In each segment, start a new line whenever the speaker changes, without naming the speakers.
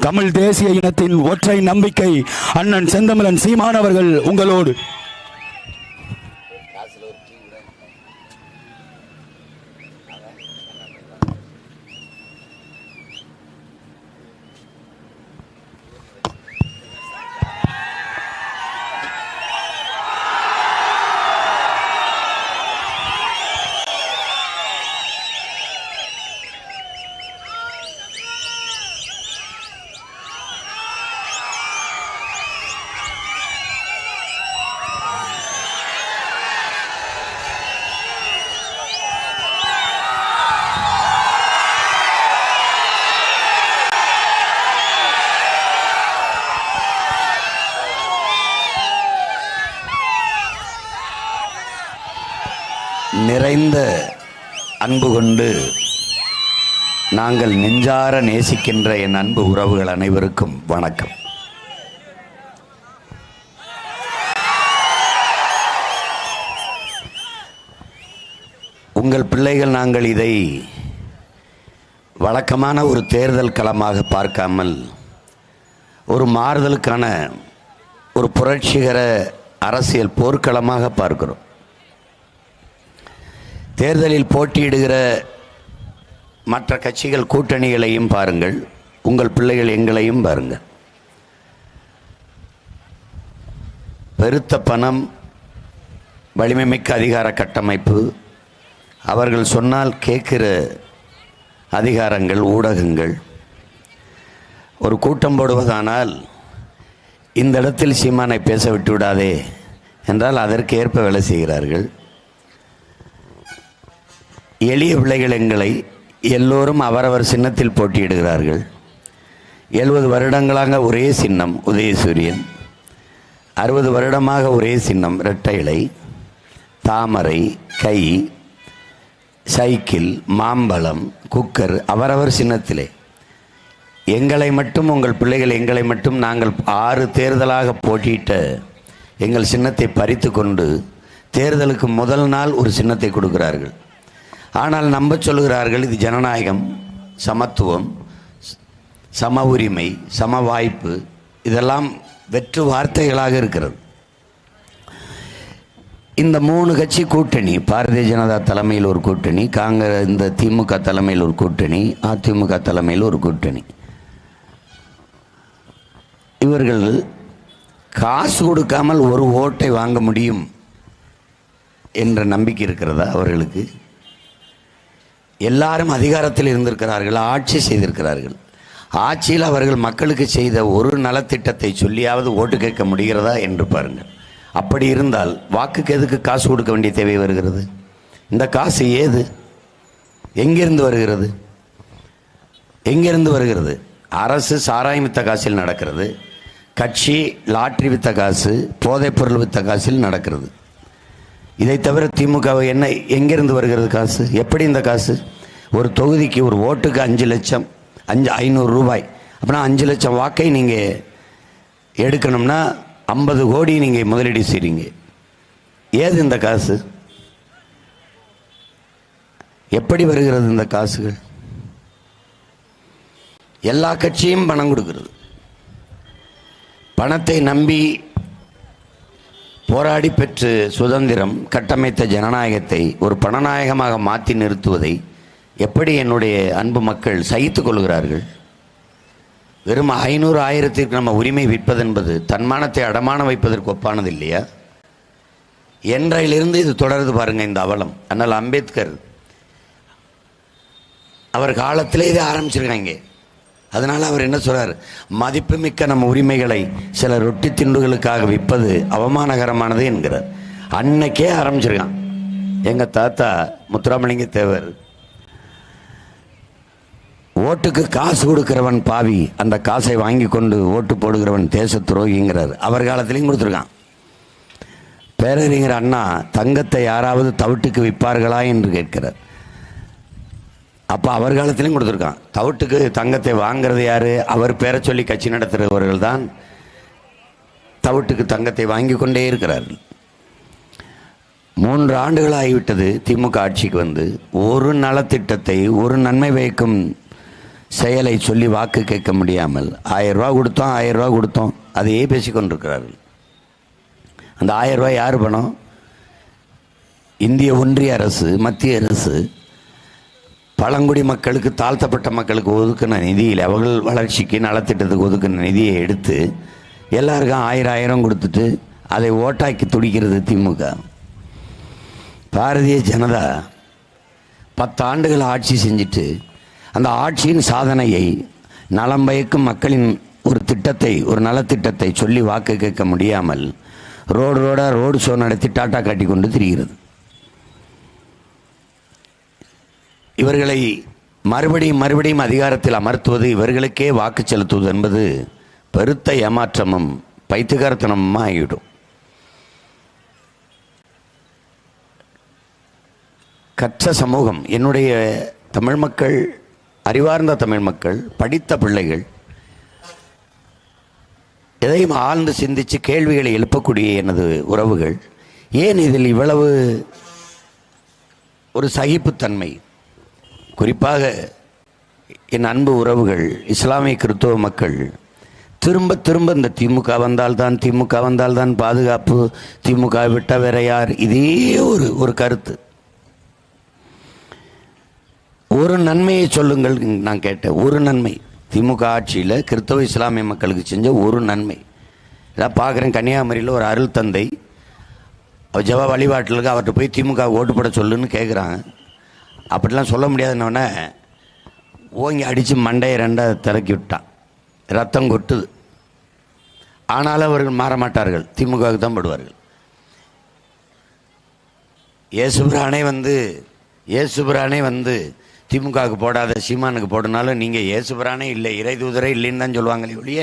தமிழ் தேசிய இனத்தின் ஒற்றை நம்பிக்கை அண்ணன் செந்தமிழன் சீமான் அவர்கள் உங்களோடு. நிறைந்த அன்பு கொண்டு நாங்கள் நெஞ்சார நேசிக்கின்ற என் அன்பு உறவுகள் அனைவருக்கும் வணக்கம். உங்கள் பிள்ளைகள் நாங்கள் இதை வழக்கமான ஒரு தேர்தல் களமாக பார்க்காமல் ஒரு மாறுதலுக்கான ஒரு புரட்சிகர அரசியல் போர்க்களமாக பார்க்கிறோம். தேர்தலில் போட்டியிடுகிற மற்ற கட்சிகள் கூட்டணிகளையும் பாருங்கள், உங்கள் பிள்ளைகள் எங்களையும் பாருங்கள். பெருத்த பணம், வலிமைமிக்க அதிகார கட்டமைப்பு, அவர்கள் சொன்னால் கேட்கிற அதிகாரங்கள், ஊடகங்கள். ஒரு கூட்டம் போடுவதானால் இந்த இடத்தில் சீமானை பேச விட்டு விடாதே என்றால் அதற்கு ஏற்ப வேலை செய்கிறார்கள். எளிய பிள்ளைகள் எங்களை எல்லோரும் அவரவர் சின்னத்தில் போட்டியிடுகிறார்கள். 70 வருடங்களாக ஒரே சின்னம் உதயசூரியன், 60 வருடமாக ஒரே சின்னம் இரட்டை இலை, தாமரை, கை, சைக்கிள், மாம்பழம், குக்கர், அவரவர் சின்னத்திலே. எங்களை மட்டும், உங்கள் பிள்ளைகள் எங்களை மட்டும் நாங்கள் 6 தேர்தலாக போட்டியிட்ட எங்கள் சின்னத்தை பறித்து கொண்டு தேர்தலுக்கு முதல் நாள் ஒரு சின்னத்தை கொடுக்கிறார்கள். ஆனால் நம்ப சொல்கிறார்கள் இது ஜனநாயகம், சமத்துவம், சம உரிமை, சம வாய்ப்பு. இதெல்லாம் வெற்று வார்த்தைகளாக இருக்கிறது. இந்த 3 கட்சி கூட்டணி, பாரதிய ஜனதா தலைமையில் ஒரு கூட்டணி, காங்கிரஸ், இந்த திமுக தலைமையில் ஒரு கூட்டணி, அதிமுக தலைமையில் ஒரு கூட்டணி. இவர்கள் காசு கொடுக்காமல் ஒரு ஓட்டை வாங்க முடியும் என்ற நம்பிக்கை இருக்கிறதா அவர்களுக்கு? எல்லாரும் அதிகாரத்தில் இருந்திருக்கிறார்கள், ஆட்சி செய்திருக்கிறார்கள். ஆட்சியில் அவர்கள் மக்களுக்கு செய்த ஒரு நலத்திட்டத்தை சொல்லியாவது ஓட்டு கேட்க முடிகிறதா என்று பாருங்கள். அப்படி இருந்தால் வாக்குக்கு எதுக்கு காசு கொடுக்க வேண்டிய தேவை வருகிறது? இந்த காசு ஏது? எங்கிருந்து வருகிறது? எங்கிருந்து வருகிறது? அரசு சாராயம் வித்த காசில் நடக்கிறது, கட்சி லாட்ரி வித்த காசு, போதைப்பொருள் வித்த காசில் நடக்கிறது. இதை தவிர திமுக என்ன, எங்கிருந்து வருகிறது காசு? எப்படி இந்த காசு? ஒரு தொகுதிக்கு ஒரு ஓட்டுக்கு 5 லட்சம், 500 ரூபாய். அப்படின்னா 5 லட்சம் வாக்கை நீங்கள் எடுக்கணும்னா 50 கோடி நீங்கள் முதலீடு செய்கிறீங்க. ஏது இந்த காசு? எப்படி வருகிறது இந்த காசுகள்? எல்லா கட்சியும் பணம் கொடுக்கிறது. பணத்தை நம்பி போராடி பெற்று சுதந்திரம் கட்டமைத்த ஜனநாயகத்தை ஒரு பணநாயகமாக மாற்றி நிறுத்துவதை எப்படி என்னுடைய அன்பு மக்கள் சகித்து கொள்கிறார்கள்? வெறும் 500 1000க்கு நம்ம உரிமை விற்பதென்பது தன்மானத்தை அடமான வைப்பதற்கு ஒப்பானது இல்லையா? என்றையிலிருந்து இது தொடர்ந்து பாருங்க இந்த அவலம். அதனால் அம்பேத்கர் அவர் காலத்திலே இதை ஆரம்பிச்சிருக்காங்க. அதனால் அவர் என்ன சொல்றார்? மதிப்புமிக்க நம்ம உரிமைகளை சில ரொட்டி திண்டுகளுக்காக விற்பது அவமானகரமானது என்கிறார். அன்னைக்கே ஆரம்பிச்சிருக்கான் எங்கள் தாத்தா முத்துராமலிங்க தேவர். ஓட்டுக்கு காசு கொடுக்கிறவன் பாவி, அந்த காசை வாங்கி கொண்டு ஓட்டு போடுகிறவன் தேச துரோகிங்கிறார். அவர் காலத்திலையும் கொடுத்துருக்கான். பேரறிஞர் அண்ணா தங்கத்தை யாராவது தவிட்டுக்கு விற்பார்களா என்று கேட்கிறார். அப்போ அவர் காலத்திலையும் கொடுத்துருக்கான். தவிட்டுக்கு தங்கத்தை வாங்கிறது யார்? அவர் பேரை சொல்லி கட்சி நடத்துகிறவர்கள் தான் தவிட்டுக்கு தங்கத்தை வாங்கி கொண்டே இருக்கிறார்கள். 3 ஆண்டுகள் ஆகிவிட்டது திமுக ஆட்சிக்கு வந்து. ஒரு நலத்திட்டத்தை, ஒரு நன்மை பயக்கும் செயலை சொல்லி வாக்கு கேட்க முடியாமல் 1000 ரூபா கொடுத்தோம் அதையே பேசிக்கொண்டிருக்கிறார்கள். அந்த 1000 ரூபாய் யார் பணம்? இந்திய ஒன்றிய அரசு, மத்திய அரசு பழங்குடி மக்களுக்கு, தாழ்த்தப்பட்ட மக்களுக்கு ஒதுக்கின நிதியில், அவர்கள் வளர்ச்சிக்கு நலத்திட்டத்துக்கு ஒதுக்கின நிதியை எடுத்து எல்லாருக்கும் 1000 கொடுத்துட்டு அதை ஓட்டாக்கி துடிக்கிறது திமுக. பாரதிய ஜனதா 10 ஆண்டுகள் ஆட்சி செஞ்சுட்டு அந்த ஆட்சியின் சாதனையை, நலம் பயக்கும் மக்களின் ஒரு திட்டத்தை, ஒரு நலத்திட்டத்தை சொல்லி வாக்கு கேட்க முடியாமல் ரோடு ஷோ நடத்தி டாட்டா காட்டி கொண்டு திரிகிறது. இவர்களை மறுபடியும் அதிகாரத்தில் அமர்த்துவது, இவர்களுக்கே வாக்கு செலுத்துவது என்பது பெருத்த ஏமாற்றமும் பைத்தியகாரத்தனமும் ஆகிவிடும். கற்ற சமூகம், என்னுடைய தமிழ் மக்கள், அறிவார்ந்த தமிழ் மக்கள், படித்த பிள்ளைகள், எதையும் ஆழ்ந்து சிந்தித்து கேள்விகளை எழுப்பக்கூடிய எனது உறவுகள், ஏன் இதில் இவ்வளவு ஒரு சகிப்புத்தன்மை? குறிப்பாக என் அன்பு உறவுகள், இஸ்லாமிய கிறிஸ்தவ மக்கள் திரும்ப இந்த திமுக வந்தால்தான் பாதுகாப்பு, திமுக விட்ட வேற யார், இதே ஒரு கருத்து. ஒரு நன்மையை சொல்லுங்கள். நான் கேட்டேன், ஒரு நன்மை திமுக ஆட்சியில் கிறிஸ்தவ இஸ்லாமிய மக்களுக்கு செஞ்ச ஒரு நன்மை. இதான் பார்க்குறேன், கன்னியாகுமரியில் ஒரு அருள் தந்தை ஜப வழிபாட்டிலுக்கு அவர்கிட்ட போய் திமுக ஓட்டு போட சொல்லுன்னு கேட்குறாங்க. அப்படிலாம் சொல்ல முடியாதுன்னொடனே ஓங்கி அடித்து மண்டையை 2 திறக்கி விட்டான், ரத்தம் கொட்டுது. ஆனாலும் அவர்கள் மாற மாட்டார்கள், திமுகவுக்கு தான் போடுவார்கள். ஏசுபிரானே வந்து திமுகவுக்கு போடாத சீமானுக்கு போடுனாலும் நீங்கள் ஏசுபிரானே இல்லை, இறை தூதரே இல்லைன்னு தான் சொல்லுவாங்களே ஒழிய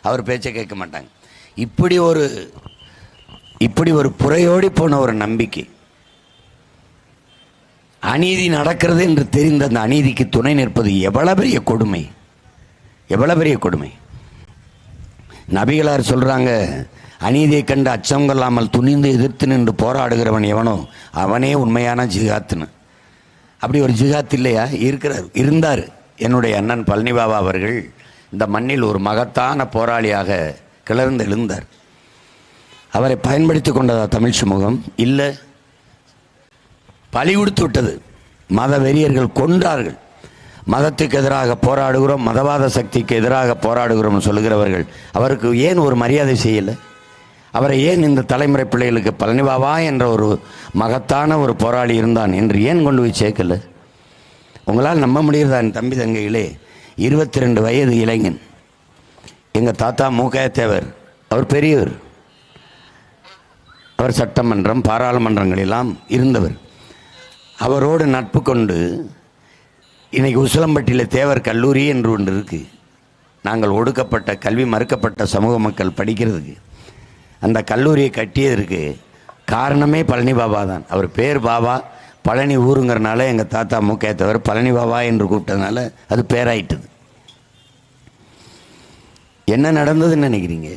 அவர் பேச்சை கேட்க மாட்டாங்க. இப்படி ஒரு புறையோடி போன ஒரு நம்பிக்கை, அநீதி நடக்கிறது என்று தெரிந்த அந்த அநீதிக்கு துணை நிற்பது எவ்வளவு பெரிய கொடுமை. நபிகளார் சொல்றாங்க, அநீதியை கண்டு அச்சம் கொள்ளாமல் துணிந்து எதிர்த்து நின்று போராடுகிறவன் எவனோ அவனே உண்மையான ஜிகாத்துன்னு. அப்படி ஒரு ஜிகாத் இல்லையா? இருந்தார். என்னுடைய அண்ணன் பழனி பாபா அவர்கள் இந்த மண்ணில் ஒரு மகத்தான போராளியாக கிளர்ந்து எழுந்தார். அவரை பயன்படுத்தி கொண்டதா தமிழ் சமூகம்? இல்லை, பலி கொடுத்து விட்டது. மத வெறியர்கள் கொன்றார்கள். மதத்துக்கு எதிராக போராடுகிறோம், மதவாத சக்திக்கு எதிராக போராடுகிறோம் சொல்லுகிறவர்கள் அவருக்கு ஏன் ஒரு மரியாதை செய்யலை? அவரை ஏன் இந்த தலைமுறை பிள்ளைகளுக்கு பழனி பாபா என்ற ஒரு மகத்தான ஒரு போராளி இருந்தான் என்று ஏன் கொண்டு போய் சேர்க்கல? உங்களால் நம்ப முடிகிறதா? என் தம்பி தங்கைகளே, 22 வயது இளைஞன், எங்கள் தாத்தா மூக்கைய தேவர், அவர் பெரியவர், அவர் சட்டமன்றம் பாராளுமன்றங்களெல்லாம் இருந்தவர். அவரோடு நட்பு கொண்டு இன்னைக்கு உசிலம்பட்டியில் தேவர் கல்லூரி என்று ஒன்று இருக்கு. நாங்கள் ஒடுக்கப்பட்ட, கல்வி மறுக்கப்பட்ட சமூக மக்கள் படிக்கிறதுக்கு அந்த கல்லூரியை கட்டியதற்கு காரணமே பழனி பாபா தான். அவர் பேர் பாபா, பழனி ஊருங்கிறனால எங்கள் தாத்தா மூக்கையத்தவர் பழனி பாபா என்று கூப்பிட்டதுனால அது பேராயிட்டது. என்ன நடந்ததுன்னு நினைக்கிறீங்க?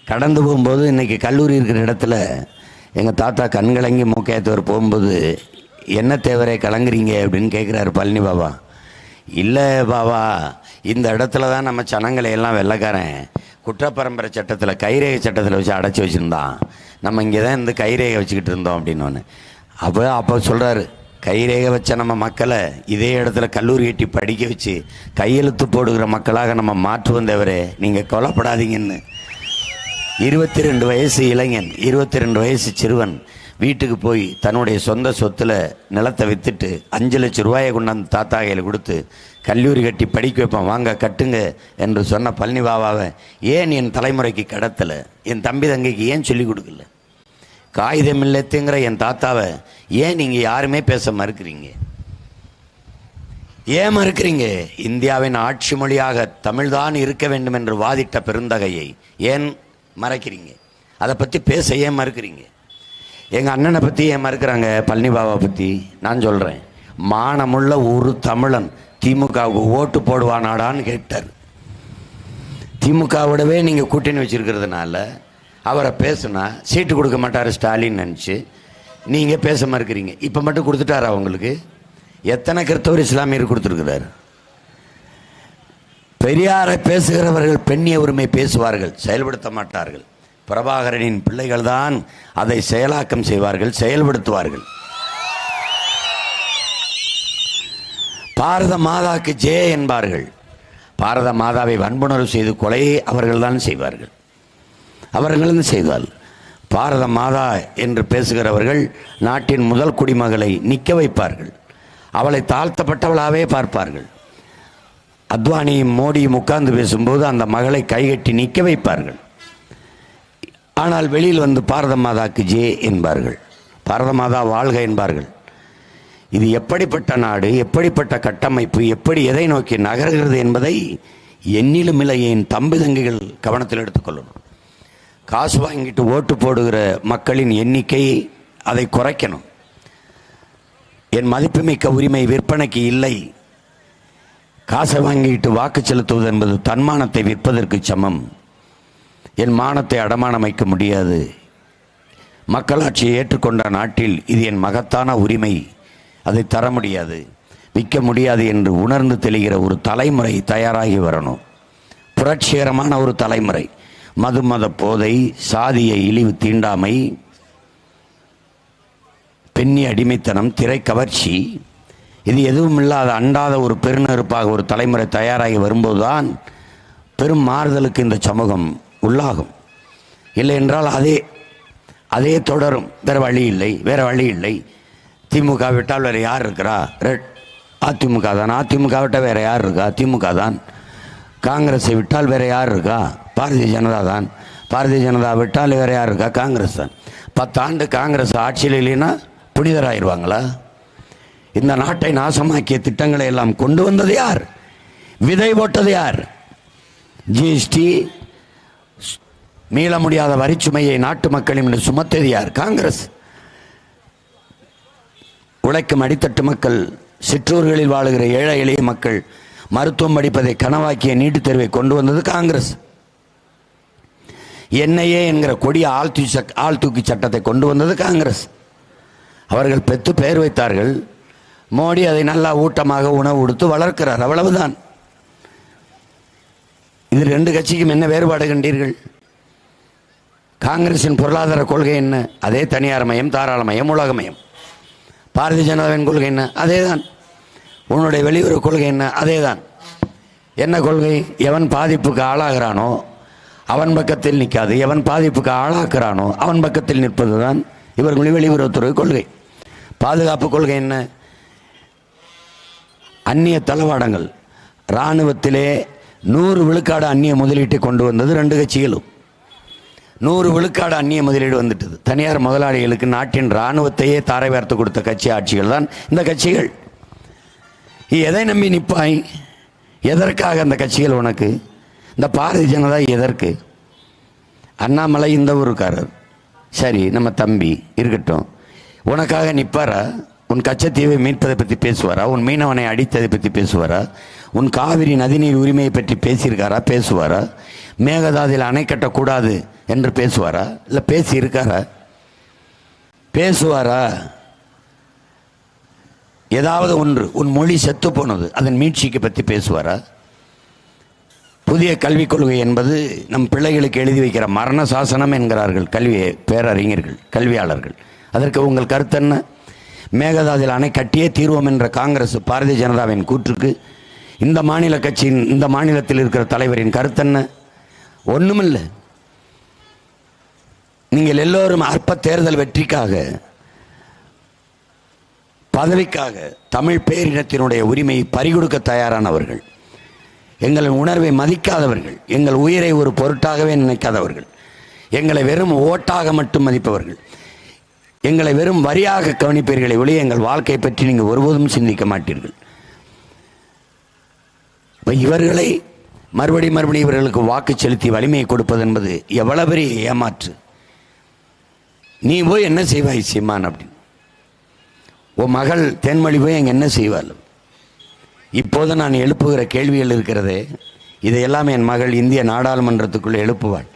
கடந்து போகும்போது இன்றைக்கி கல்லூரி இருக்கிற இடத்துல எங்கள் தாத்தா கண்கலங்கி மூக்கையத்தவர் போகும்போது, என்ன தேவரே கலங்குறீங்க அப்படின்னு கேட்குறாரு பழனி பாபா. இல்லை பாபா, இந்த இடத்துல தான் நம்ம சனங்களை எல்லாம் வெள்ளைக்காரன் குற்றப்பரம்பரை சட்டத்தில், கைரேகை சட்டத்தில் வச்சு அடைச்சி வச்சுருந்தான், நம்ம இங்கே தான் இந்த கைரேகை வச்சுக்கிட்டு இருந்தோம் அப்படின்னு ஒன்று. அப்போ சொல்கிறாரு, கைரேகை வச்ச நம்ம மக்களை இதே இடத்துல கல்லூரி கட்டி படிக்க வச்சு கையெழுத்து போடுகிற மக்களாக நம்ம மாற்றுவோம் தேவரே, நீங்கள் கொலைப்படாதீங்கன்னு. 22 வயசு இளைஞன், 22 வயசு சிறுவன் வீட்டுக்கு போய் தன்னுடைய சொந்த சொத்தில் நிலத்தை விற்றுட்டு 5 லட்சம் ரூபாயை கொண்டாந்து தாத்தா கையில் கொடுத்து கல்லூரி கட்டி படிக்க வைப்போம், வாங்க கட்டுங்க என்று சொன்ன பழனி பாபாவை ஏன் என் தலைமுறைக்கு கடத்தலை? என் தம்பி தங்கைக்கு ஏன் சொல்லிக் கொடுக்கல? காகிதம் இல்லத்துங்கிற என் தாத்தாவை ஏன் நீங்கள் யாருமே பேச மறுக்கிறீங்க? ஏன் மறுக்கிறீங்க? இந்தியாவின் ஆட்சி மொழியாக தமிழ்தான் இருக்க வேண்டும் என்று வாதிட்ட பெருந்தகையை ஏன் மறைக்கிறீங்க? அதை பற்றி பேச ஏன் மறுக்கிறீங்க? எங்கள் அண்ணனை பற்றி ஏன் மறுக்கிறாங்க? பழனி பாபா பற்றி நான் சொல்கிறேன், மானமுள்ள ஒரு தமிழன் திமுகவுக்கு ஓட்டு போடுவானாடான்னு கேட்டார். திமுகவோடவே நீங்கள் கூட்டணி வச்சுருக்கிறதுனால அவரை பேசுனா சீட்டு கொடுக்க மாட்டார் ஸ்டாலின் நினச்சி நீங்கள் பேச மறுக்கிறீங்க. இப்போ மட்டும் கொடுத்துட்டாரா உங்களுக்கு? எத்தனை கிறிஸ்தவர் இஸ்லாமியர் கொடுத்துருக்குறாரு? பெரியாரை பேசுகிறவர்கள் பெண்ணிய உரிமை பேசுவார்கள், செயல்படுத்த மாட்டார்கள். பிரபாகரனின் பிள்ளைகள் தான் அதை செயலாக்கம் செய்வார்கள், செயல்படுத்துவார்கள். பாரத மாதாக்கு ஜே என்பார்கள். பாரத மாதாவை வன்புணர்வு செய்து கொலையை அவர்கள்தான் செய்வார்கள். அவர்களும் செய்தால் பாரத மாதா என்று பேசுகிறவர்கள் நாட்டின் முதல் குடிமகளை நிற்க வைப்பார்கள். அவளை தாழ்த்தப்பட்டவளாகவே பார்ப்பார்கள். அத்வானியும் மோடியும் உட்கார்ந்து பேசும்போது அந்த மகளை கைகட்டி நிற்க வைப்பார்கள். ஆனால் வெளியில் வந்து பாரத மாதாக்கு ஜே என்பார்கள், பாரத மாதா வாழ்க என்பார்கள். இது எப்படிப்பட்ட நாடு, எப்படிப்பட்ட கட்டமைப்பு, எப்படி எதை நோக்கி நகர்கிறது என்பதை எண்ணிலும் என் தம்பி தங்கைகள் கவனத்தில் எடுத்துக்கொள்ளணும். காசு வாங்கிட்டு ஓட்டு போடுகிற மக்களின் எண்ணிக்கையை அதை குறைக்கணும். என் மதிப்புமிக்க உரிமை விற்பனைக்கு இல்லை. காசை வாங்கிட்டு வாக்கு செலுத்துவது என்பது தன்மானத்தை விற்பதற்கு சமம். என் மானத்தை அடமானம் வைக்க முடியாது. மக்களாட்சியை ஏற்றுக்கொண்ட நாட்டில் இது என் மகத்தான உரிமை, அதை தர முடியாது, விற்க முடியாது என்று உணர்ந்து தெளிகிற ஒரு தலைமுறை தயாராகி வரணும். புரட்சிகரமான ஒரு தலைமுறை. மது மத போதை, சாதிய இழிவு தீண்டாமை, பெண்ணி அடிமைத்தனம், திரை கவர்ச்சி, இது எதுவும் இல்லாத அண்டாத ஒரு பெருநெருப்பாக ஒரு தலைமுறை தயாராகி வரும்போதுதான் பெரும் மாறுதலுக்கு இந்த சமூகம் உள்ளாகும். இல்லை என்றால் அதே தொடரும். வேறு வழி இல்லை. திமுக விட்டால் வேறு யார் இருக்கிறா? அதிமுக தான். அதிமுக விட்டால் வேறு யார் இருக்கா? திமுக தான். காங்கிரஸை விட்டால் வேறு யார் இருக்கா? பாரதிய ஜனதா தான். பாரதிய ஜனதா விட்டால் வேறு யார் இருக்கா? காங்கிரஸ் தான். 10 ஆண்டு காங்கிரஸ் ஆட்சியில் இல்லைன்னா புனிதராயிருவாங்களா? இந்த நாட்டை நாசமாக்கிய திட்டங்களை எல்லாம் கொண்டு வந்தது யார்? விதை போட்டது யார்? ஜிஎஸ்டி, மீள முடியாத வரிச்சுமையை நாட்டு மக்களின் சுமத்தது யார்? காங்கிரஸ். உழைக்கும் அடித்தட்டு மக்கள், சிற்றூர்களில் வாழுகிற ஏழை எளிய மக்கள் மருத்துவம் படிப்பதை கனவாக்கிய நீட்டுத் தேர்வை கொண்டு வந்தது காங்கிரஸ். என்ஐஏ என்கிற கொடிய ஆள் தூக்கி சட்டத்தை கொண்டு வந்தது காங்கிரஸ். அவர்கள் பெற்று பெயர் வைத்தார்கள். மோடி அதை நல்லா ஊட்டமாக உணவு கொடுத்து வளர்க்கிறார், அவ்வளவுதான். இது 2 கட்சிக்கும் என்ன வேறுபாடு கண்டீர்கள்? காங்கிரசின் பொருளாதார கொள்கை என்ன? அதே தனியார் மயம், தாராளமயம், உலகமயம். பாரதிய ஜனதாவின் கொள்கை என்ன? அதே தான். உன்னுடைய வெளியுறவு கொள்கை என்ன? அதே தான். என்ன கொள்கை? எவன் பாதிப்புக்கு ஆளாகிறானோ அவன் பக்கத்தில் நிற்காது, எவன் பாதிப்புக்கு ஆளாக்குறானோ அவன் பக்கத்தில் நிற்பது தான் இவர்களுடைய வெளியுறவுத்துறை கொள்கை. பாதுகாப்பு கொள்கை என்ன? அந்நிய தளவாடங்கள், இராணுவத்திலே 100 விழுக்காடு அந்நிய முதலீட்டை கொண்டு வந்தது 2 கட்சிகளும். 100 விழுக்காடு அந்நிய முதலீடு வந்துட்டது. தனியார் முதலாளிகளுக்கு நாட்டின் இராணுவத்தையே தாரை வார்த்து கொடுத்த கட்சி ஆட்சிகள் தான் இந்த கட்சிகள். எதை நம்பி நிற்பாய்? எதற்காக அந்த கட்சிகள் உனக்கு? இந்த பாரதிய ஜனதா எதற்கு? அண்ணாமலை இந்த ஊருக்காரர், சரி, நம்ம தம்பி இருக்கட்டும். உனக்காக நிற்பாரா? உன் கச்சத்தீவை மீட்பதை பற்றி பேசுவாரா? உன் மீனவனை அடித்ததை பற்றி பேசுவாரா? உன் காவிரி நதிநீர் உரிமையை பற்றி பேசியிருக்காரா? பேசுவாரா? மேகதாதில் அணை கட்டக்கூடாது என்று பேசுவாரா? இல்லை பேசி இருக்காரா? பேசுவாரா? ஏதாவது ஒன்று, உன் மொழி செத்து போனது, அதன் மீட்சிக்கு பற்றி பேசுவாரா? புதிய கல்விக் கொள்கை என்பது நம் பிள்ளைகளுக்கு எழுதி வைக்கிற மரண சாசனம் என்கிறார்கள் கல்வி பேரறிஞர்கள், கல்வியாளர்கள். அதற்கு உங்கள் கருத்து என்ன? மேகதாதில் அணை கட்டியே தீர்வோம் என்ற காங்கிரஸ் பாரதிய ஜனதாவின் கூற்றுக்கு இந்த மாநில கட்சியின், இந்த மாநிலத்தில் இருக்கிற தலைவரின் கருத்து என்ன? ஒண்ணுமில்லை. நீங்கள் எல்லோரும் அற்ப தேர்தல் வெற்றிக்காக, பதவிக்காக தமிழ் பேரினத்தினுடைய உரிமையை பறிகொடுக்க தயாரானவர்கள், எங்களின் உணர்வை மதிக்காதவர்கள், எங்கள் உயிரை ஒரு பொருட்டாகவே நினைக்காதவர்கள், எங்களை வெறும் ஓட்டாக மட்டும் மதிப்பவர்கள், எங்களை வெறும் வரியாக கவனிப்பீர்களை ஒழிய எங்கள் வாழ்க்கை பற்றி நீங்கள் ஒருபோதும் சிந்திக்க மாட்டீர்கள். இவர்களை மறுபடி இவர்களுக்கு வாக்கு செலுத்தி வலிமையை கொடுப்பது என்பது எவ்வளவு பெரிய ஏமாற்று. நீ போய் என்ன செய்வாய் சீமான் அப்படின்னு? உன் மகள் தென்மொழி போய் அங்கே என்ன செய்வாள்? இப்போது நான் எழுப்புகிற கேள்விகள் இருக்கிறதே, இதையெல்லாம் என் மகள் இந்திய நாடாளுமன்றத்துக்குள்ளே எழுப்புவாள்.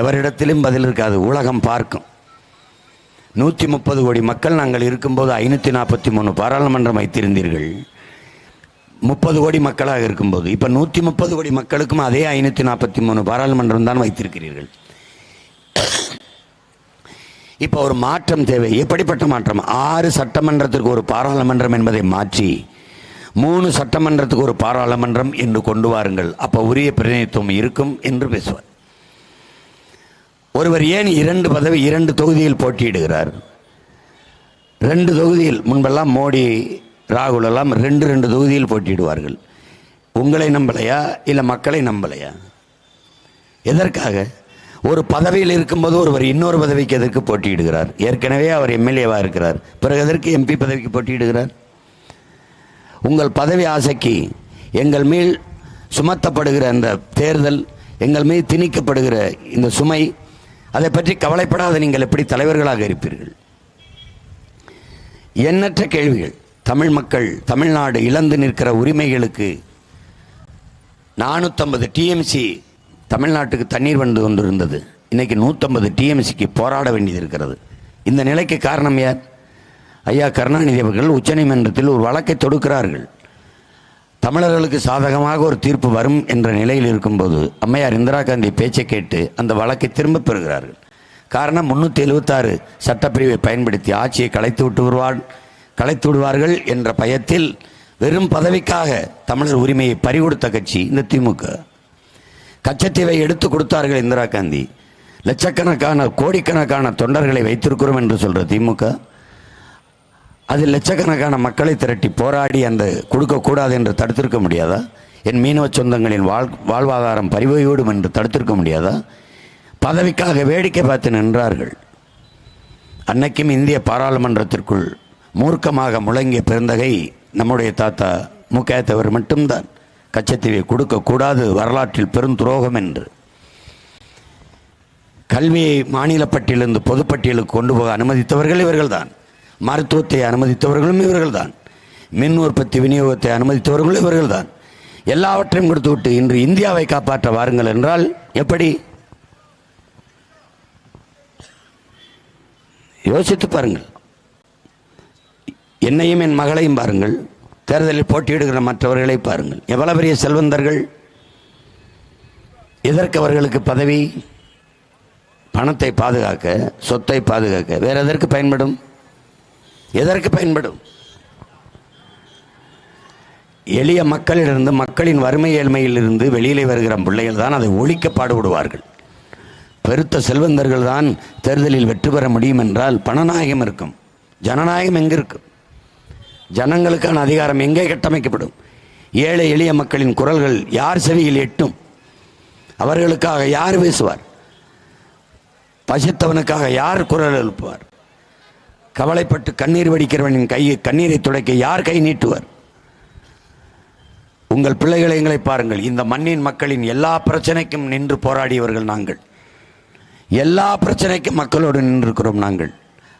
எவரிடத்திலும் பதில் இருக்காது, உலகம் பார்க்கும். 130 கோடி மக்கள் நாங்கள் இருக்கும்போது 543 பாராளுமன்றம் வைத்திருந்தீர்கள். 30 கோடி மக்களாக இருக்கும்போது இப்போ 130 கோடி மக்களுக்கும் அதே 543 பாராளுமன்றம் தான் வைத்திருக்கிறீர்கள். இப்போ ஒரு மாற்றம் தேவை. எப்படிப்பட்ட மாற்றம்? 6 சட்டமன்றத்திற்கு ஒரு பாராளுமன்றம் என்பதை மாற்றி 3 சட்டமன்றத்துக்கு ஒரு பாராளுமன்றம் என்று கொண்டு வாருங்கள். அப்போ உரிய பிரதிநிதித்துவம் இருக்கும் என்று பேசுவார். ஒருவர் ஏன் 2 பதவி 2 தொகுதியில் போட்டியிடுகிறார்? 2 தொகுதியில், முன்பெல்லாம் மோடி ராகுல் எல்லாம் 2 தொகுதியில் போட்டியிடுவார்கள். உங்களை நம்பலையா இல்லை மக்களை நம்பலையா? எதற்காக? ஒரு பதவியில் இருக்கும்போது ஒருவர் இன்னொரு பதவிக்கு எதற்கு போட்டியிடுகிறார்? ஏற்கனவே அவர் எம்எல்ஏவாக இருக்கிறார், பிறகு எதற்கு எம்பி பதவிக்கு போட்டியிடுகிறார்? உங்கள் பதவி ஆசைக்கு எங்கள் மேல் சுமத்தப்படுகிற அந்த தேர்தல், எங்கள் மீது திணிக்கப்படுகிற இந்த சுமை, அதை பற்றி கவலைப்படாத நீங்கள் எப்படி தலைவர்களாக இருப்பீர்கள்? எண்ணற்ற கேள்விகள். தமிழ் மக்கள், தமிழ்நாடு இழந்து நிற்கிற உரிமைகளுக்கு 450 டிஎம்சி தமிழ்நாட்டுக்கு தண்ணீர் வந்து கொண்டிருந்தது. இன்னைக்கு 150 டிஎம்சிக்கு போராட வேண்டியது இருக்கிறது. இந்த நிலைக்கு காரணம் யார்? ஐயா கருணாநிதி அவர்கள் உச்சநீதிமன்றத்தில் ஒரு வழக்கை தொடுக்கிறார்கள். தமிழர்களுக்கு சாதகமாக ஒரு தீர்ப்பு வரும் என்ற நிலையில் இருக்கும்போது அம்மையார் இந்திரா காந்தி பேச்சை கேட்டு அந்த வழக்கை திரும்ப பெறுகிறார்கள். காரணம், 376 சட்டப்பிரிவை பயன்படுத்தி ஆட்சியை கலைத்து விடுவார்கள் என்ற பயத்தில் வெறும் பதவிக்காக தமிழர் உரிமையை பறிகொடுத்த கட்சி இந்த திமுக. கச்சத்தீவை எடுத்து கொடுத்தார்கள் இந்திரா காந்தி. லட்சக்கணக்கான கோடிக்கணக்கான தொண்டர்களை வைத்திருக்கிறோம் என்று சொல்ற திமுக, அதில் லட்சக்கணக்கான மக்களை திரட்டி போராடி அந்த கொடுக்கக்கூடாது என்று தடுத்திருக்க முடியாதா? என் மீனவ சொந்தங்களின் வாழ்வாதாரம் பறிபோய்விடும் என்று தடுத்திருக்க முடியாதா? பதவிக்காக வேடிக்கை பார்த்து நின்றார்கள். அன்னைக்கும் இந்திய பாராளுமன்றத்திற்குள் மூர்க்கமாக முழங்கிய பெருந்தகை நம்முடைய தாத்தா முக்கையத்தவர் மட்டும்தான். கச்சத்தீவை கொடுக்கக்கூடாது, வரலாற்றில் பெரும் துரோகம் என்று. கல்வியை மாநில பட்டியலிருந்து பொதுப்பட்டியலுக்கு கொண்டு போக அனுமதித்தவர்கள் இவர்கள்தான். மருத்துவத்தை அனுமதித்தவர்களும் இவர்கள்தான். மின் உற்பத்தி விநியோகத்தை அனுமதித்தவர்களும் இவர்கள்தான். எல்லாவற்றையும் கொடுத்துவிட்டு இன்று இந்தியாவை காப்பாற்ற வாருங்கள் என்றால் எப்படி? யோசித்து பாருங்கள். என்னையும் என் மகளையும் பாருங்கள், தேர்தலில் போட்டியிடுகிற மற்றவர்களை பாருங்கள். எவ்வளவு பெரிய செல்வந்தர்கள்! எதற்கு அவர்களுக்கு பதவி? பணத்தை பாதுகாக்க, சொத்தை பாதுகாக்க. வேற எதற்கு பயன்படும்? எதற்கு பயன்படும்? எளிய மக்களிலிருந்து, மக்களின் வறுமை ஏழ்மையிலிருந்து வெளியிலே வருகிற பிள்ளைகள் தான் அதை ஒழிக்க பாடுபடுவார்கள். பெருத்த செல்வந்தர்கள் தான் தேர்தலில் வெற்றி பெற முடியும் என்றால் பணநாயகம் இருக்கும். ஜனநாயகம் எங்கே இருக்கும்? ஜனங்களுக்கான அதிகாரம் எங்கே கட்டமைக்கப்படும்? ஏழை எளிய மக்களின் குரல்கள் யார் செவியில் எட்டும்? அவர்களுக்காக யார் பேசுவார்? பசித்தவனுக்காக யார் குரல் எழுப்புவார்? கவலைப்பட்டு கண்ணீர் வடிக்கிறவனின் கையை கண்ணீரை துடைக்க யார் கை நீட்டுவார்? உங்கள் பிள்ளைகளை எங்களை பாருங்கள். இந்த மண்ணின் மக்களின் எல்லா பிரச்சனைக்கும் நின்று போராடியவர்கள் நாங்கள். எல்லா பிரச்சனைக்கும் மக்களோடு நின்றிருக்கிறோம் நாங்கள்.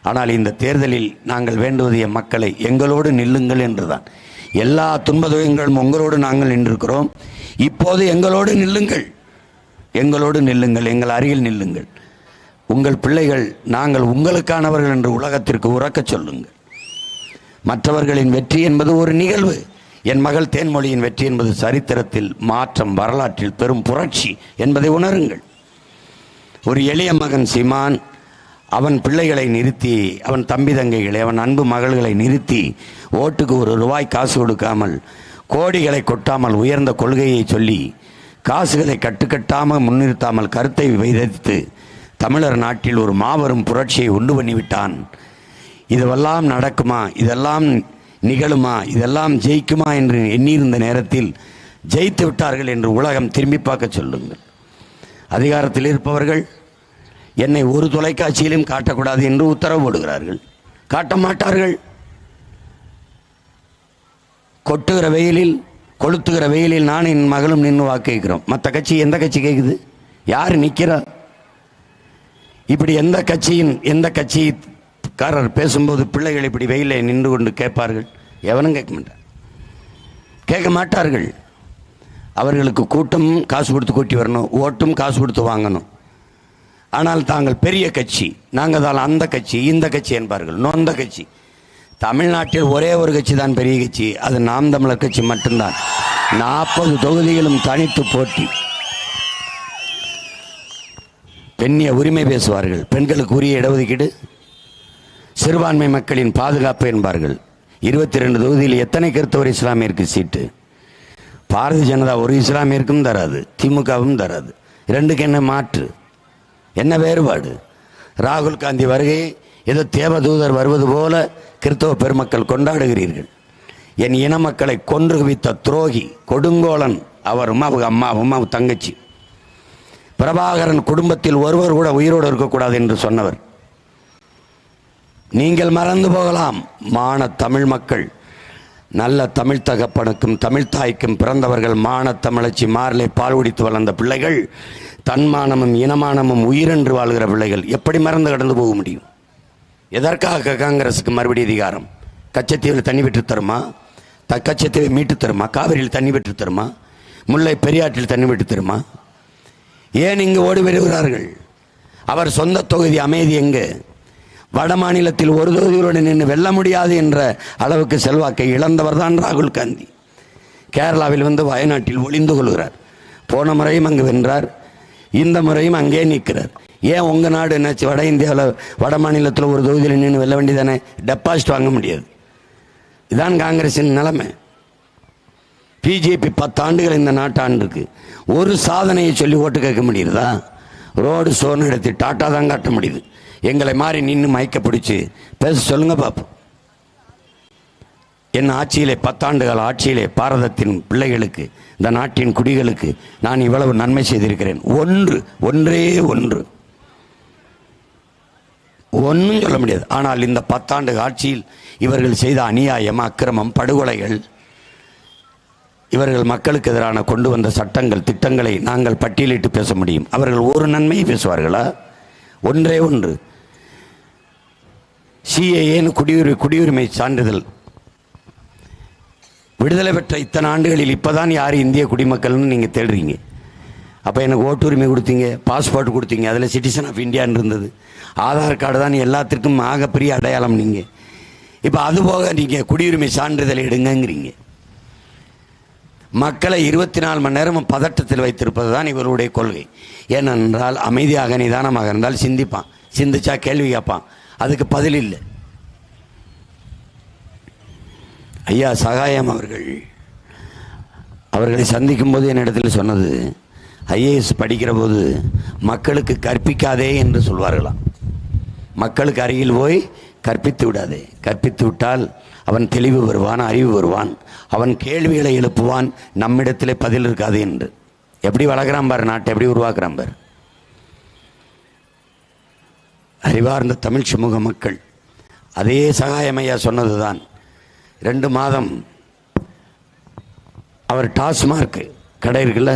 ஆனால் இந்த தேர்தலில் நாங்கள் வேண்டுவது என் மக்களை எங்களோடு நில்லுங்கள் என்றுதான். எல்லா துன்பதுயங்களும் உங்களோடு நாங்கள் நின்றிருக்கிறோம். இப்போது எங்களோடு நில்லுங்கள், எங்களோடு நில்லுங்கள், எங்கள் அருகில் நில்லுங்கள். உங்கள் பிள்ளைகள் நாங்கள் உங்களுக்கானவர்கள் என்று உலகத்திற்கு உறக்கச் சொல்லுங்கள். மற்றவர்களின் வெற்றி என்பது ஒரு நிகழ்வு. என் மகள் தேன்மொழியின் வெற்றி என்பது சரித்திரத்தில் மாற்றம், வரலாற்றில் பெரும் புரட்சி என்பதை உணருங்கள். ஒரு எளிய மகன் சீமான் அவன் பிள்ளைகளை நிறுத்தி, அவன் தம்பி தங்கைகளை, அவன் அன்பு மகள்களை நிறுத்தி ஓட்டுக்கு ₹1 காசு கொடுக்காமல், கோடிகளை கொட்டாமல், உயர்ந்த கொள்கையை சொல்லி காசுகளை கட்டுக்கட்டாமல் முன்னிறுத்தாமல் கருத்தை விதைத்து தமிழர் நாட்டில் ஒரு மாபெரும் புரட்சியை உண்டு பண்ணிவிட்டான். இதுவெல்லாம் நடக்குமா? இதெல்லாம் நிகழுமா? இதெல்லாம் ஜெயிக்குமா என்று எண்ணியிருந்த நேரத்தில் ஜெயித்து விட்டார்கள் என்று உலகம் திரும்பி பார்க்க சொல்லுங்கள். அதிகாரத்தில் இருப்பவர்கள் என்னை ஒரு தொலைக்காட்சியிலும் காட்டக்கூடாது என்று உத்தரவு போடுகிறார்கள். காட்ட மாட்டார்கள். கொட்டுகிற வெயிலில், கொளுத்துகிற வெயிலில் நான் என் மகளும் நின்று வாக்கு கேட்கிறோம். மற்ற கட்சி எந்த கட்சி கேட்குது? யார் நிற்கிறா? இப்படி எந்த கட்சிக்காரர் பேசும்போது பிள்ளைகள் இப்படி வெயிலை நின்று கொண்டு கேட்பார்கள்? எவனும் கேட்க மாட்டார்கள். அவர்களுக்கு கூட்டம் காசு கொடுத்து கூட்டி வரணும், ஓட்டும் காசு கொடுத்து வாங்கணும். ஆனால் தாங்கள் பெரிய கட்சி, நாங்கள் தான் அந்த கட்சி இந்த கட்சி என்பார்கள். நொந்த கட்சி. தமிழ்நாட்டில் ஒரே ஒரு கட்சி தான் பெரிய கட்சி, அது நாம் தமிழர் கட்சி மட்டும்தான். 40 தொகுதிகளும் தனித்து போட்டி. பெண்ணிய உரிமை பேசுவார்கள், பெண்களுக்கு உரிய இடஒதுக்கீடு, சிறுபான்மை மக்களின் பாதுகாப்பு என்பார்கள். 22 தொகுதியில் எத்தனை கிறிஸ்தவர் இஸ்லாமியருக்கு சீட்டு? பாரதிய ஜனதா ஒரு இஸ்லாமியருக்கும் தராது, திமுகவும் தராது. ரெண்டுக்கு என்ன மாற்று, என்ன வேறுபாடு? ராகுல் காந்தி வருகை ஏதோ தேவதூதர் வருவது போல கிறிஸ்தவ பெருமக்கள் கொண்டாடுகிறீர்கள். என் இன மக்களை கொன்று குவித்த துரோகி கொடுங்கோலன், அவரும் அவங்க அம்மாவும் அவங்க தங்கச்சி பிரபாகரன் குடும்பத்தில் ஒருவர் கூட உயிரோடு இருக்கக்கூடாது என்று சொன்னவர். நீங்கள் மறந்து போகலாம். மான தமிழ் மக்கள், நல்ல தமிழ் தகப்பனுக்கும் தமிழ் தாய்க்கும் பிறந்தவர்கள், மான தமிழச்சி மார்லே பால் குடித்து வளர்ந்த பிள்ளைகள், தன்மானமும் இனமானமும் உயிரென்று வாழ்கிற பிள்ளைகள் எப்படி மறந்து கடந்து போக முடியும்? எதற்காக காங்கிரஸுக்கு மறுபடியும் அதிகாரம்? கச்சத்தீவில் தண்ணி விட்டு தருமா? கச்சத்தீவை மீட்டு தருமா? காவிரியில் தண்ணி விட்டு தருமா? முல்லை பெரியாற்றில் தண்ணி விட்டு தருமா? ஏன் இங்கு ஓடி வருகிறார்கள்? அவர் சொந்த தொகுதி அமைதி எங்கு? வட மாநிலத்தில் ஒரு தொகுதியோடு நின்று வெல்ல முடியாது என்ற அளவுக்கு செல்வாக்கை இழந்தவர் தான் ராகுல் காந்தி. கேரளாவில் வந்து வயநாட்டில் ஒளிந்து கொள்கிறார். போன முறையும் அங்கு வென்றார், இந்த முறையும் அங்கே நிற்கிறார். ஏன் உங்கள் நாடு என்னாச்சு? வட இந்தியாவில் வட மாநிலத்தில் ஒரு தொகுதியில் நின்று வெல்ல வேண்டியதானே? டெபாசிட் வாங்க முடியாது. இதுதான் காங்கிரஸின் நிலைமை. பிஜேபி 10 ஆண்டுகள் இந்த நாட்டாண்டுக்கு ஒரு சாதனையை சொல்லி ஓட்டு கேட்க முடியுதா? ரோடு ஷோ நடத்தி டாட்டா தான் காட்ட முடியுது. எங்களை மாதிரி நின்று மயக்க பிடிச்சி பேச சொல்லுங்க பார்ப்போம். என் ஆட்சியிலே 10 ஆண்டுகள் ஆட்சியிலே பாரதத்தின் பிள்ளைகளுக்கு, இந்த நாட்டின் குடிகளுக்கு நான் இவ்வளவு நன்மை செய்திருக்கிறேன். ஒன்றே ஒன்று ஒன்றும் சொல்ல முடியாது. ஆனால் இந்த 10 ஆண்டு ஆட்சியில் இவர்கள் செய்த அநியாயம், அக்கிரமம், படுகொலைகள், இவர்கள் மக்களுக்கு எதிரான கொண்டு வந்த சட்டங்கள், திட்டங்களை நாங்கள் பட்டியலிட்டு பேச முடியும். அவர்கள் ஒரு நன்மையை பேசுவார்களா? ஒன்றே ஒன்று, சிஏஏன்னு குடியுரிமை சான்றிதழ் விடுதலை பெற்ற இத்தனை ஆண்டுகளில் இப்போதான் யார் இந்திய குடிமக்கள்னு நீங்கள் தேடுறீங்க. அப்போ எனக்கு ஓட்டுரிமை கொடுத்தீங்க, பாஸ்போர்ட் கொடுத்தீங்க, அதில் சிட்டிசன் ஆஃப் இந்தியான்னு இருந்தது. ஆதார் கார்டு தான் எல்லாத்திற்கும் ஆகப்பெரிய அடையாளம். நீங்கள் இப்போ அதுபோக நீங்கள் குடியுரிமை சான்றிதழ் எடுங்கங்கிறீங்க. மக்களை 24 மணி நேரமும் பதட்டத்தில் வைத்திருப்பது தான் இவருடைய கொள்கை. ஏனென்றால் அமைதியாக நிதானமாக இருந்தால் சிந்திப்பான், சிந்திச்சா கேள்வி கேட்பான், அதுக்கு பதில் இல்லை. ஐயா சகாயம் அவர்களை சந்திக்கும் போது என்னிடத்தில் சொன்னது, ஐஏஎஸ் படிக்கிற போது மக்களுக்கு கற்பிக்காதே என்று சொல்வார்களாம். மக்களுக்கு அருகில் போய் கற்பித்து விடாதே, கற்பித்து விட்டால் அவன் தெளிவு வருவான், அறிவு வருவான், அவன் கேள்விகளை எழுப்புவான், நம்மிடத்திலே பதில் இருக்காது என்று. எப்படி வளர்க்குறான் பார், நாட்டை எப்படி உருவாக்குறான் பார். அறிவார்ந்த தமிழ் சமூக மக்கள் அதே சகாயமையா சொன்னதுதான். 2 மாதம் அவர் டாஸ்மார்க் கடை இருக்குல்ல,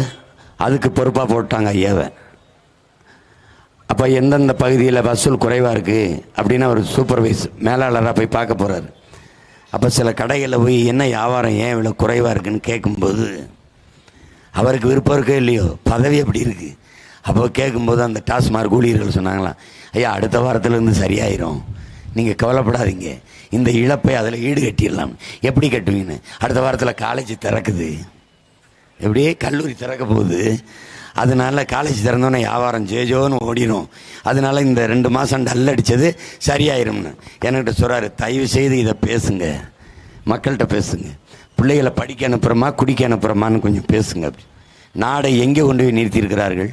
அதுக்கு பொறுப்பாக போட்டாங்க ஐயாவை. அப்போ எந்தெந்த பகுதியில் வசூல் குறைவாக இருக்குது அப்படின்னு அவர் சூப்பர்வைஸ் மேலாளராக போய் பார்க்க போகிறார். அப்போ சில கடைகளில் போய் என்ன வியாபாரம் ஏன் இவ்வளோ குறைவாக இருக்குன்னு கேட்கும்போது அவருக்கு விருப்பம் இருக்கோ இல்லையோ, பதவி அப்படி இருக்குது. அப்போ கேட்கும்போது அந்த டாஸ்மார்க் ஊழியர்கள் சொன்னாங்களாம், ஐயா அடுத்த வாரத்திலேருந்து சரியாயிரும், நீங்கள் கவலைப்படாதீங்க, இந்த இழப்பை அதில் ஈடு கட்டிடலாம். எப்படி கட்டுவீங்கன்னு? அடுத்த வாரத்தில் காலேஜ் திறக்குது, எப்படியே கல்லூரி திறக்க போகுது, அதனால காலேஜ் திறந்தோன்னே வியாபாரம் ஜேஜோன்னு ஓடிடும், அதனால இந்த 2 மாதம் டல் அடித்தது சரியாயிரும்னு என்கிட்ட சொல்கிறாரு. தயவு செய்து இதை பேசுங்க, மக்கள்கிட்ட பேசுங்க, பிள்ளைகளை படிக்க அனுப்புகிறோமா குடிக்க அனுப்புகிறோமான்னு கொஞ்சம் பேசுங்க. அப்படி நாடை எங்கே கொண்டு போய் நிறுத்தியிருக்கிறார்கள்?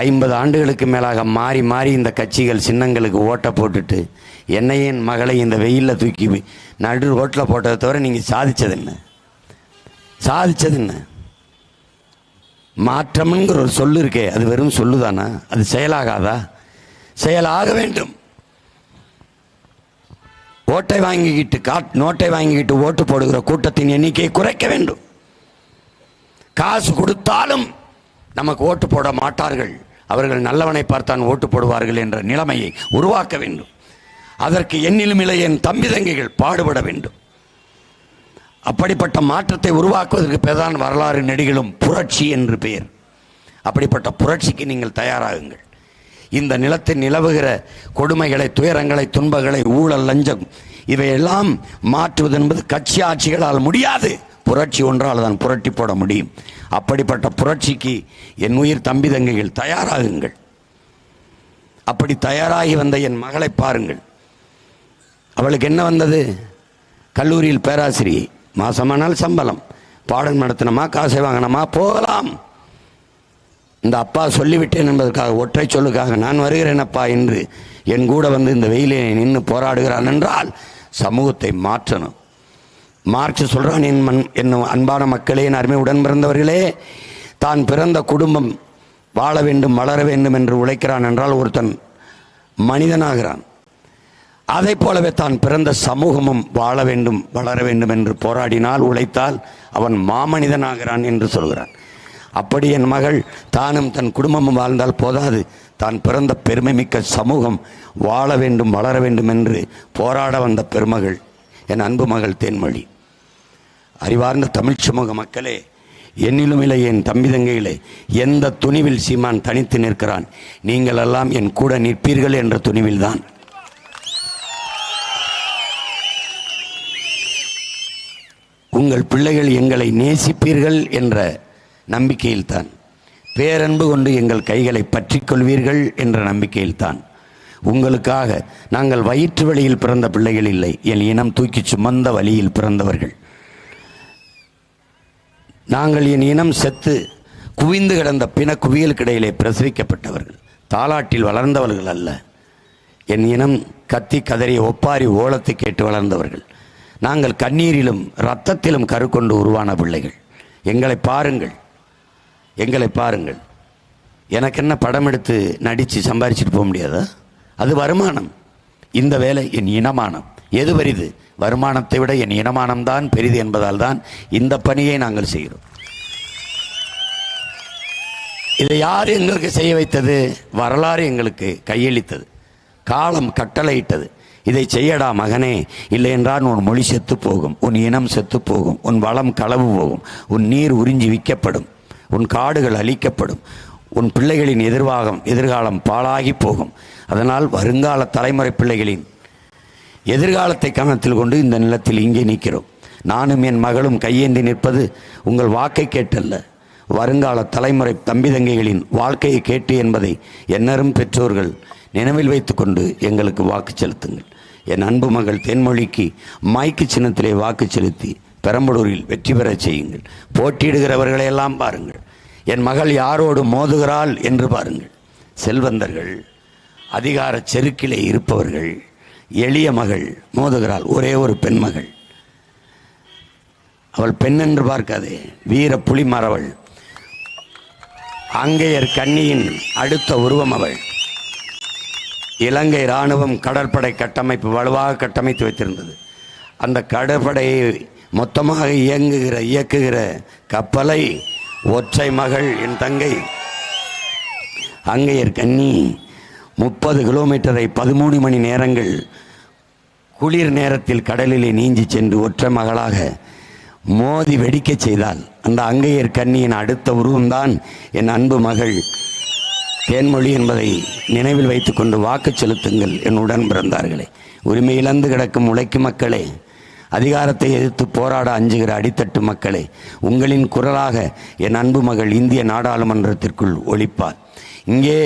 50 ஆண்டுகளுக்கு மேலாக மாறி மாறி இந்த கட்சிகள் சின்னங்களுக்கு ஓட்டை போட்டுட்டு என்னையும் என் மகளை இந்த வெயிலில் தூக்கி நடு ரோட்டில் போட்டதை தவிர நீங்கள் சாதிச்சது என்ன? சாதிச்சது என்ன? மாற்றம்ங்கிற ஒரு சொல்லு இருக்கே, அது வெறும் சொல்லுதானா? அது செயலாகாதா? செயலாக வேண்டும். நோட்டை வாங்கிக்கிட்டு ஓட்டு போடுகிற கூட்டத்தின் எண்ணிக்கையை குறைக்க வேண்டும். காசு கொடுத்தாலும் நமக்கு ஓட்டு போட மாட்டார்கள், அவர்கள் நல்லவனை பார்த்தான் ஓட்டு போடுவார்கள் என்ற நிலைமையை உருவாக்க வேண்டும். அதற்கு எண்ணிலும் இல்லை என் தம்பி தங்கைகள் பாடுபட வேண்டும். அப்படிப்பட்ட மாற்றத்தை உருவாக்குவதற்கு பேர்தான் வரலாறு நெடுகிலும் புரட்சி என்று பெயர். அப்படிப்பட்ட புரட்சிக்கு நீங்கள் தயாராகுங்கள். இந்த நிலத்தில் நிலவுகிற கொடுமைகளை, துயரங்களை, துன்பங்களை, ஊழல், லஞ்சம் இவையெல்லாம் மாற்றுவது என்பது கட்சி ஆட்சிகளால் முடியாது, புரட்சி ஒன்றால் தான் புரட்டி போட முடியும். அப்படிப்பட்ட புரட்சிக்கு என் உயிர் தம்பி தங்கைகள் தயாராகுங்கள். அப்படி தயாராகி வந்த என் மகளை பாருங்கள். அவளுக்கு என்ன வந்தது? கல்லூரியில் பேராசிரியை, மாசமானால் சம்பளம், பாடம் நடத்தினமா காசை வாங்கினமா போகலாம். இந்த அப்பா சொல்லிவிட்டேன் என்பதற்காக, ஒற்றை சொல்லுக்காக நான் வருகிறேன் அப்பா என்று என் கூட வந்து இந்த வெயிலே நின்று போராடுகிறான் என்றால் சமூகத்தை மாற்றணும். மார்க்ஸ் சொல்றான், என் அன்பான மக்களே, என் அருமை உடன் பிறந்தவர்களே, தான் பிறந்த குடும்பம் வாழ வேண்டும் வளர வேண்டும் என்று உழைக்கிறான் என்றால் ஒருத்தன் மனிதனாகிறான். அதை போலவே தான் பிறந்த சமூகமும் வாழ வேண்டும் வளர வேண்டும் என்று போராடினால் உழைத்தால் அவன் மாமனிதனாகிறான் என்று சொல்கிறான். அப்படி என் மகள் தானும் தன் குடும்பமும் வாழ்ந்தால் போதாது, தான் பிறந்த பெருமை மிக்க சமூகம் வாழ வேண்டும் வளர வேண்டும் என்று போராட வந்த பெருமகள் என் அன்பு மகள் தேன்மொழி. அறிவார்ந்த தமிழ் சமூக மக்களே, என்னிலும் இல்லை என் தம்பி தங்கைகளே, எந்த துணிவில் சீமான் தனித்து நிற்கிறான், நீங்கள் எல்லாம் என் கூட நிற்பீர்கள் என்ற துணிவில் தான். உங்கள் பிள்ளைகள் எங்களை நேசிப்பீர்கள் என்ற நம்பிக்கையில்தான், பேரன்பு கொண்டு எங்கள் கைகளை பற்றி கொள்வீர்கள் என்ற நம்பிக்கையில்தான். உங்களுக்காக நாங்கள் வயிற்று வழியில் பிறந்த பிள்ளைகள் இல்லை, என் இனம் தூக்கி சுமந்த வழியில் பிறந்தவர்கள். நாங்கள் என் இனம் செத்து குவிந்து கிடந்த பிண குவியலுக்கிடையிலே பிரசவிக்கப்பட்டவர்கள், தாலாட்டில் வளர்ந்தவர்கள் அல்ல. என் இனம் கத்தி கதறிய ஒப்பாரி ஓலத்தை கேட்டு வளர்ந்தவர்கள். நாங்கள் கண்ணீரிலும் இரத்தத்திலும் கருக்கொண்டு உருவான பிள்ளைகள். எங்களை பாருங்கள், எங்களை பாருங்கள். எனக்கு என்ன படம் எடுத்து நடித்து சம்பாரிச்சுட்டு போக முடியாதா? அது வருமானம். இந்த வேலை என் இனமானம். எது பெரிது? வருமானத்தை விட என் இனமானம்தான் பெரிது என்பதால் தான் இந்த பணியை நாங்கள் செய்கிறோம். இதை யார் எங்களுக்கு செய்ய வைத்தது? வரலாறு எங்களுக்கு கையளித்தது, காலம் கட்டளையிட்டது. இதை செய்யடா மகனே, இல்லை என்றால் உன் மொழி செத்து போகும், உன் இனம் செத்து போகும், உன் வளம் களவு போகும், உன் நீர் உறிஞ்சி விற்கப்படும், உன் காடுகள் அழிக்கப்படும், உன் பிள்ளைகளின் எதிர்காலம் பாழாகி போகும். அதனால் வருங்கால தலைமுறை பிள்ளைகளின் எதிர்காலத்தை கவனத்தில் கொண்டு இந்த நிலத்தில் இங்கே நிற்கிறோம். நானும் என் மகளும் கையேந்தி நிற்பது உங்கள் வாக்கை கேட்டல்ல, வருங்கால தலைமுறை தம்பி தங்கைகளின் வாழ்க்கையை கேட்டு என்பதை எண்ணரும் பெற்றோர்கள் நினைவில் வைத்து கொண்டு எங்களுக்கு வாக்கு செலுத்துங்கள். என் அன்பு மகள் தென்மொழிக்கு மைக்கு சின்னத்திலே வாக்கு செலுத்தி பெரம்பலூரில் வெற்றி பெறச் செய்யுங்கள். போட்டியிடுகிறவர்களையெல்லாம் பாருங்கள். என் மகள் யாரோடு மோதுகிறாள் என்று பாருங்கள். செல்வந்தர்கள், அதிகார செருக்கிலே இருப்பவர்கள், எளிய மகள் மோதுகிறாள். ஒரே ஒரு பெண் மகள். அவள் பெண் என்று பார்க்காதே, வீர புலி மறவள், அங்கையர் கண்ணியின் அடுத்த உருவம் அவள். இலங்கை இராணுவம் கடற்படை கட்டமைப்பு வலுவாக கட்டமைத்து வைத்திருந்தது. அந்த கடற்படையை மொத்தமாக இயக்குகிற கப்பலை ஒற்றை மகள் என் தங்கை அங்கையர் கண்ணி 30 கிலோமீட்டரை 13 மணி நேரங்கள் குளிர் நேரத்தில் கடலிலே நீஞ்சி சென்று ஒற்றை மகளாக மோதி வெடிக்க செய்தால் அந்த அங்கையர் கண்ணியின் அடுத்த உருவம்தான் என் அன்பு மகள் தேன்மொழி என்பதை நினைவில் வைத்துக் கொண்டு வாக்கு செலுத்துங்கள் என் உடன் பிறந்தார்களே. உரிமை இழந்து கிடக்கும் உழைக்கும் மக்களே, அதிகாரத்தை எதிர்த்து போராட அஞ்சுகிற அடித்தட்டு மக்களே, உங்களின் குரலாக என் அன்பு மகள் இந்திய நாடாளுமன்றத்திற்குள் ஒலிப்பார். இங்கே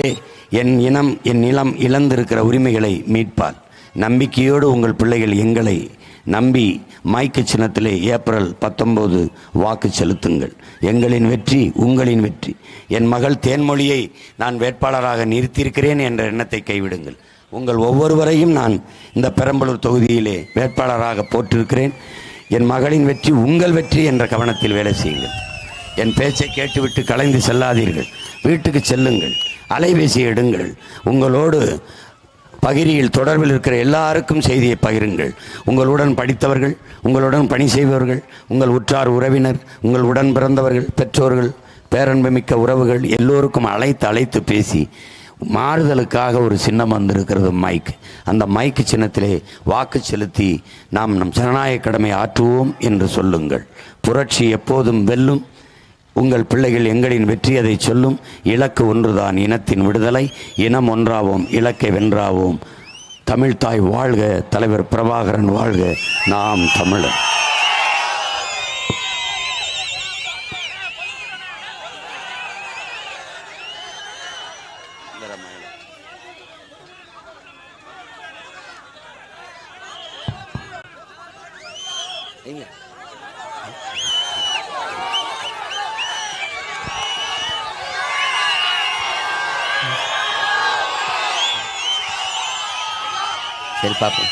என் இனம் என் நிலம் இழந்திருக்கிற உரிமைகளை மீட்பார். நம்பிக்கையோடு உங்கள் பிள்ளைகள் எங்களை நம்பி மைக்கு சின்னத்திலே ஏப்ரல் 19 வாக்கு செலுத்துங்கள். எங்களின் வெற்றி உங்களின் வெற்றி. என் மகள் தேன்மொழியை நான் வேட்பாளராக நிறுத்தியிருக்கிறேன் என்ற எண்ணத்தை கைவிடுங்கள். உங்கள் ஒவ்வொருவரையும் நான் இந்த பெரம்பலூர் தொகுதியிலே வேட்பாளராக போட்டிருக்கிறேன். என் மகளின் வெற்றி உங்கள் வெற்றி என்ற கவனத்தில் வேலை செய்யுங்கள். என் பேச்சை கேட்டுவிட்டு கலைந்து செல்லாதீர்கள். வீட்டுக்கு செல்லுங்கள், அலைபேசி எடுங்கள், உங்களோடு பகிரியில் தொடர்பில் இருக்கிற எல்லாருக்கும் செய்தியை பகிருங்கள். உங்களுடன் படித்தவர்கள், உங்களுடன் பணி செய்பவர்கள், உங்கள் உற்றார் உறவினர், உங்கள் உடன் பிறந்தவர்கள், பெற்றோர்கள், பேரன்புமிக்க உறவுகள் எல்லோருக்கும் அழைத்து பேசி மாறுதலுக்காக ஒரு சின்னம் வந்திருக்கிறது, மைக். அந்த மைக்கு சின்னத்திலே வாக்கு செலுத்தி நாம் நம் ஜனநாயக கடமை ஆற்றுவோம் என்று சொல்லுங்கள். புரட்சி எப்போதும் வெல்லும். உங்கள் பிள்ளைகள் எங்களின் வெற்றி அதை சொல்லும். இலக்கு ஒன்றுதான், இனத்தின் விடுதலை. இனம் ஒன்றாவோம், இலக்கை வென்றாவோம். தமிழ்தாய் வாழ்க, தலைவர் பிரபாகரன் வாழ்க, நாம் தமிழர். சரி பார்ப்போம்,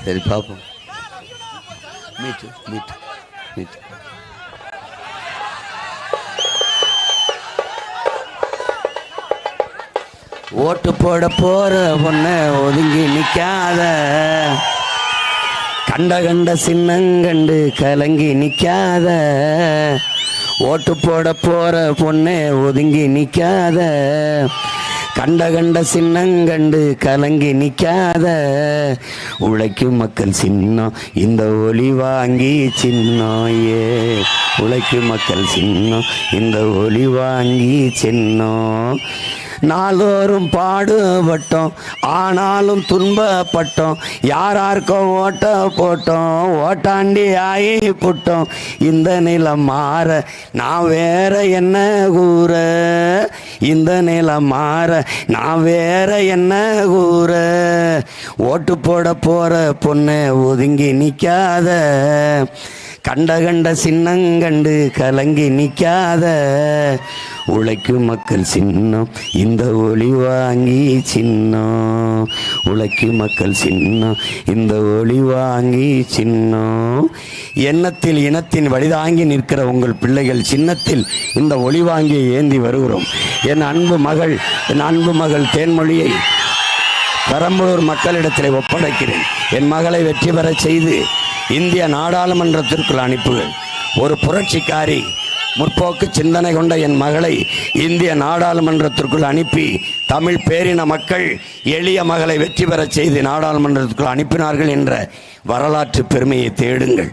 சரி பார்ப்போம். மீட்டு மீட்டு மீட்டு. ஓட்டு போட போற பொண்ணு ஒதுங்கி நிக்காத, கண்ட கண்ட சின்னங்கண்டு கலங்கி நிக்காத. ஓட்டு போட போற பொண்ணு ஒதுங்கி நிக்காத, கண்ட கண்ட சின்னங்கண்டு கலங்கி நிக்காத. உழைக்கும் மக்கள் சின்னம் இந்த ஒளி வாங்கி சின்னம், ஏ உழைக்கும் மக்கள் சின்னம் இந்த ஒளி வாங்கி சின்னம். நாளோறும் பாடுபட்டோம் ஆனாலும் துன்பப்பட்டோம், யாராருக்கும் ஓட்ட போட்டோம் ஓட்டாண்டி ஆகி புட்டோம். இந்த நிலம் மாற நான் வேற என்ன கூற, இந்த நிலம் மாற நான் வேற என்ன கூற. ஓட்டு போட போற பொண்ணு ஒதுங்கி நிக்காத, கண்ட கண்ட சின்னங்கண்டு கலங்கி நிக்காத. உழைக்கும் மக்கள் சின்னம் இந்த ஒளி வாங்கி சின்னம், உழைக்கும் மக்கள் சின்னம் இந்த ஒளி வாங்கி சின்னம். எண்ணத்தில் இனத்தின் வழிதாங்கி நிற்கிற உங்கள் பிள்ளைகள் சின்னத்தில் இந்த ஒளி வாங்கி ஏந்தி வருகிறோம். என் அன்பு மகள் தேன்மொழியை பெரம்பலூர் மக்களிடத்தில் ஒப்படைக்கிறேன். என் மகளை வெற்றி பெற செய்து இந்திய நாடாளுமன்றத்திற்குள் அனுப்புவேன். ஒரு புரட்சிக்காரி முற்போக்கு சிந்தனை கொண்ட என் மகளை இந்திய நாடாளுமன்றத்திற்குள் அனுப்பி தமிழ் பேரின மக்கள் எளிய மகளை வெற்றி பெற செய்து நாடாளுமன்றத்திற்குள் அனுப்பினார்கள் என்ற வரலாற்று பெருமையை தேடுங்கள்.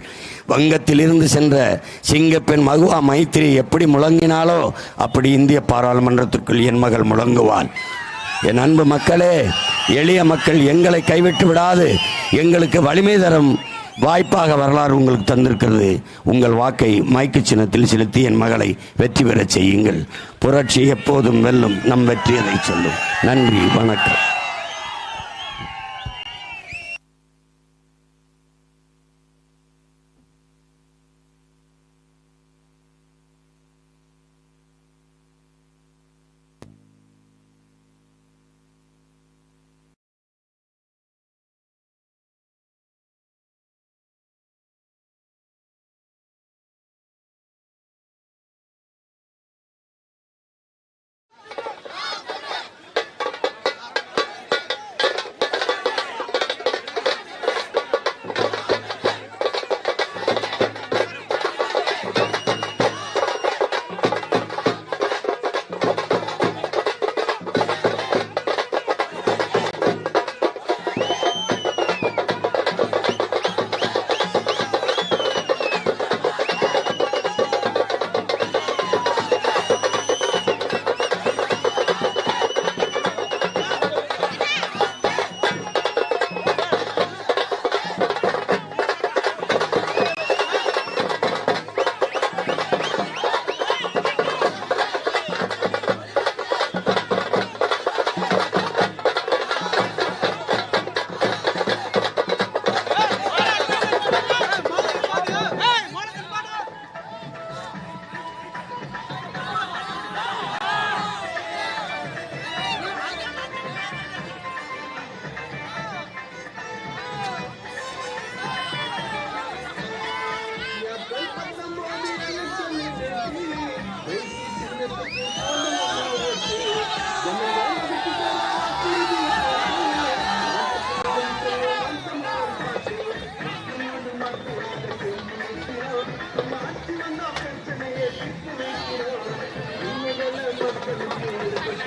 வங்கத்திலிருந்து சென்ற சிங்கப்பெண் மகுவா மைத்திரி எப்படி முழங்கினாலோ அப்படி இந்திய பாராளுமன்றத்திற்குள் என் மகள் முழங்குவாள். என் அன்பு மக்களே, எளிய மக்கள் எங்களை கைவிட்டு விடாது எங்களுக்கு வலிமை தரும் வாய்ப்பாக வரலாறு உங்களுக்கு தந்திருக்கிறது. உங்கள் வாக்கை மைக்கு சின்னத்தில் செலுத்தி என் மகளை வெற்றி பெற செய்யுங்கள். புரட்சி எப்போதும் வெல்லும், நம் வெற்றியதை சொல்லும். நன்றி, வணக்கம்.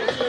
Thank you.